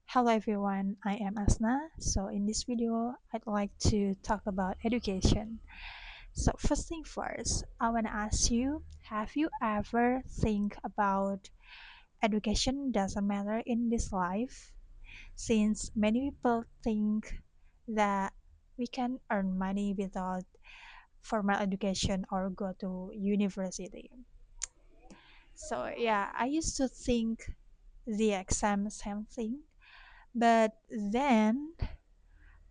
Hello everyone, I am Asna. So in this video, I'd like to talk about education. So first thing first, I want to ask you, have you ever think about education doesn't matter in this life? Since many people think that we can earn money without formal education or go to university. So yeah, I used to think the same thing, but then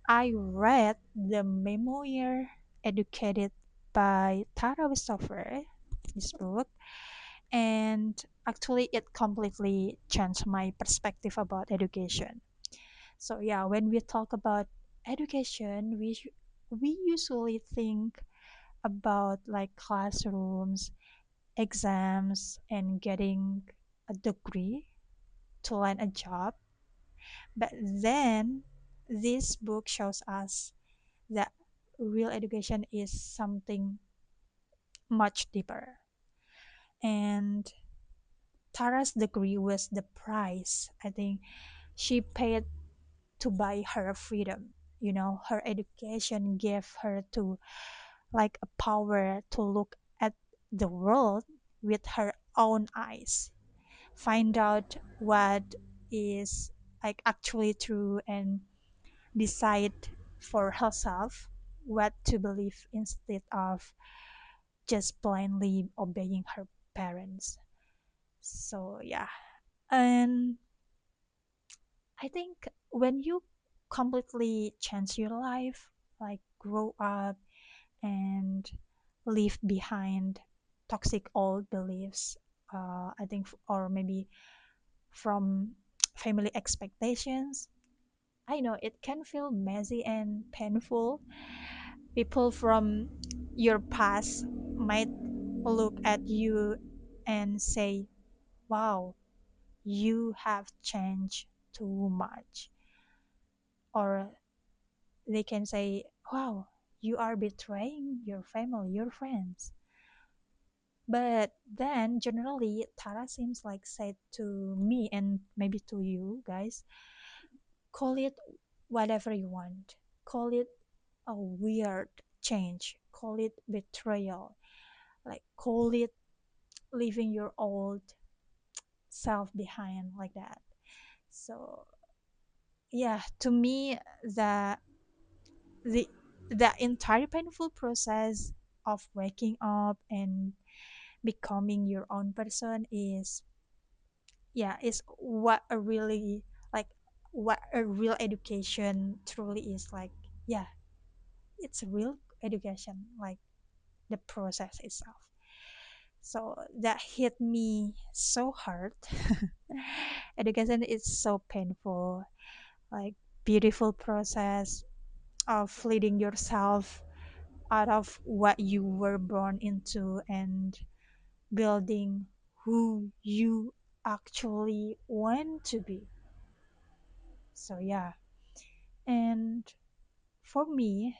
I read the memoir Educated by Tara Westover, this book, and actually it completely changed my perspective about education. So yeah, when we talk about education, we usually think about like classrooms, exams, and getting a degree to land a job. But then this book shows us that real education is something much deeper. And Tara's degree was the price I think she paid to buy her freedom. Her education gave her to like a power to look at the world with her own eyes, find out what is like actually true and decide for herself what to believe instead of just blindly obeying her parents. So yeah, and I think when you completely change your life, like grow up and leave behind toxic old beliefs, I think, or maybe from family expectations. I know it can feel messy and painful. People from your past might look at you and say, wow, you have changed too much. Or they can say, wow, you are betraying your family, your friends. But then generally, Tara seems like said to me and maybe to you guys, call it whatever you want. Call it a weird change. Call it betrayal. Like call it leaving your old self behind like that. So yeah, to me the the entire painful process of waking up and becoming your own person is what a really like what a real education truly is like. Yeah, it's a real education, like the process itself. So that hit me so hard. Education is so painful, like beautiful process of leading yourself out of what you were born into and building who you actually want to be. So yeah, and for me,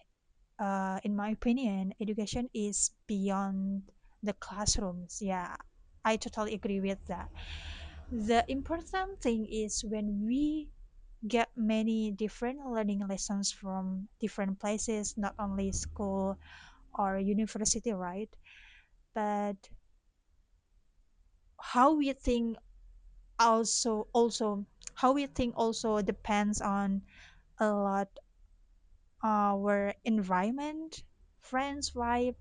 in my opinion, education is beyond the classrooms. Yeah, I totally agree with that. The important thing is when we get many different learning lessons from different places, not only school or university, right? But how we think also how we think also depends on a lot our environment, friends, vibe,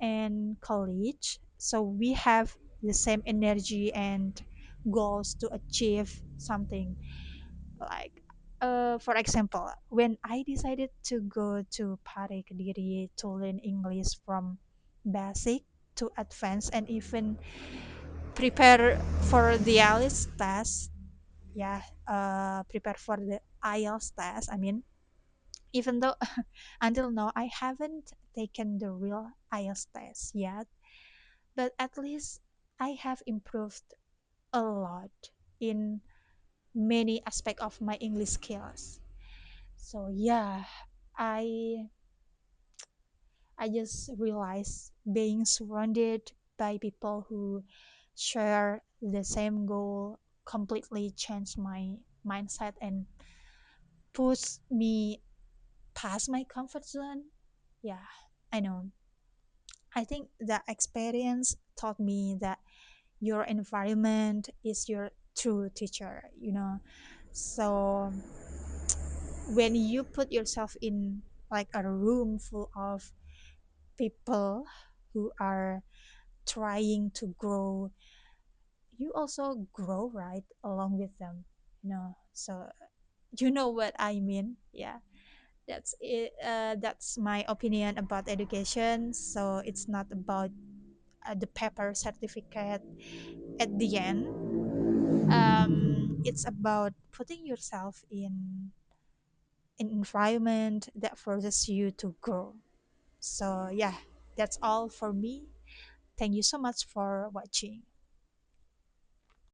and college. So we have the same energy and goals to achieve something. Like, for example, when I decided to go to Pare Kediri to learn English from basic to advanced and even prepare for the IELTS test, yeah, prepare for the IELTS test. I mean, even though until now I haven't taken the real IELTS test yet, but at least I have improved a lot in many aspects of my English skills. So yeah, I I just realized being surrounded by people who share the same goal completely changed my mindset and push me past my comfort zone. Yeah, I know. I think that experience taught me that your environment is your true teacher, you know. So when you put yourself in like a room full of people who are trying to grow, you also grow right along with them, you know. So you know what I mean. Yeah, that's it. That's my opinion about education. So it's not about the paper certificate at the end. It's about putting yourself in an environment that forces you to grow. So yeah, that's all for me. Thank you so much for watching.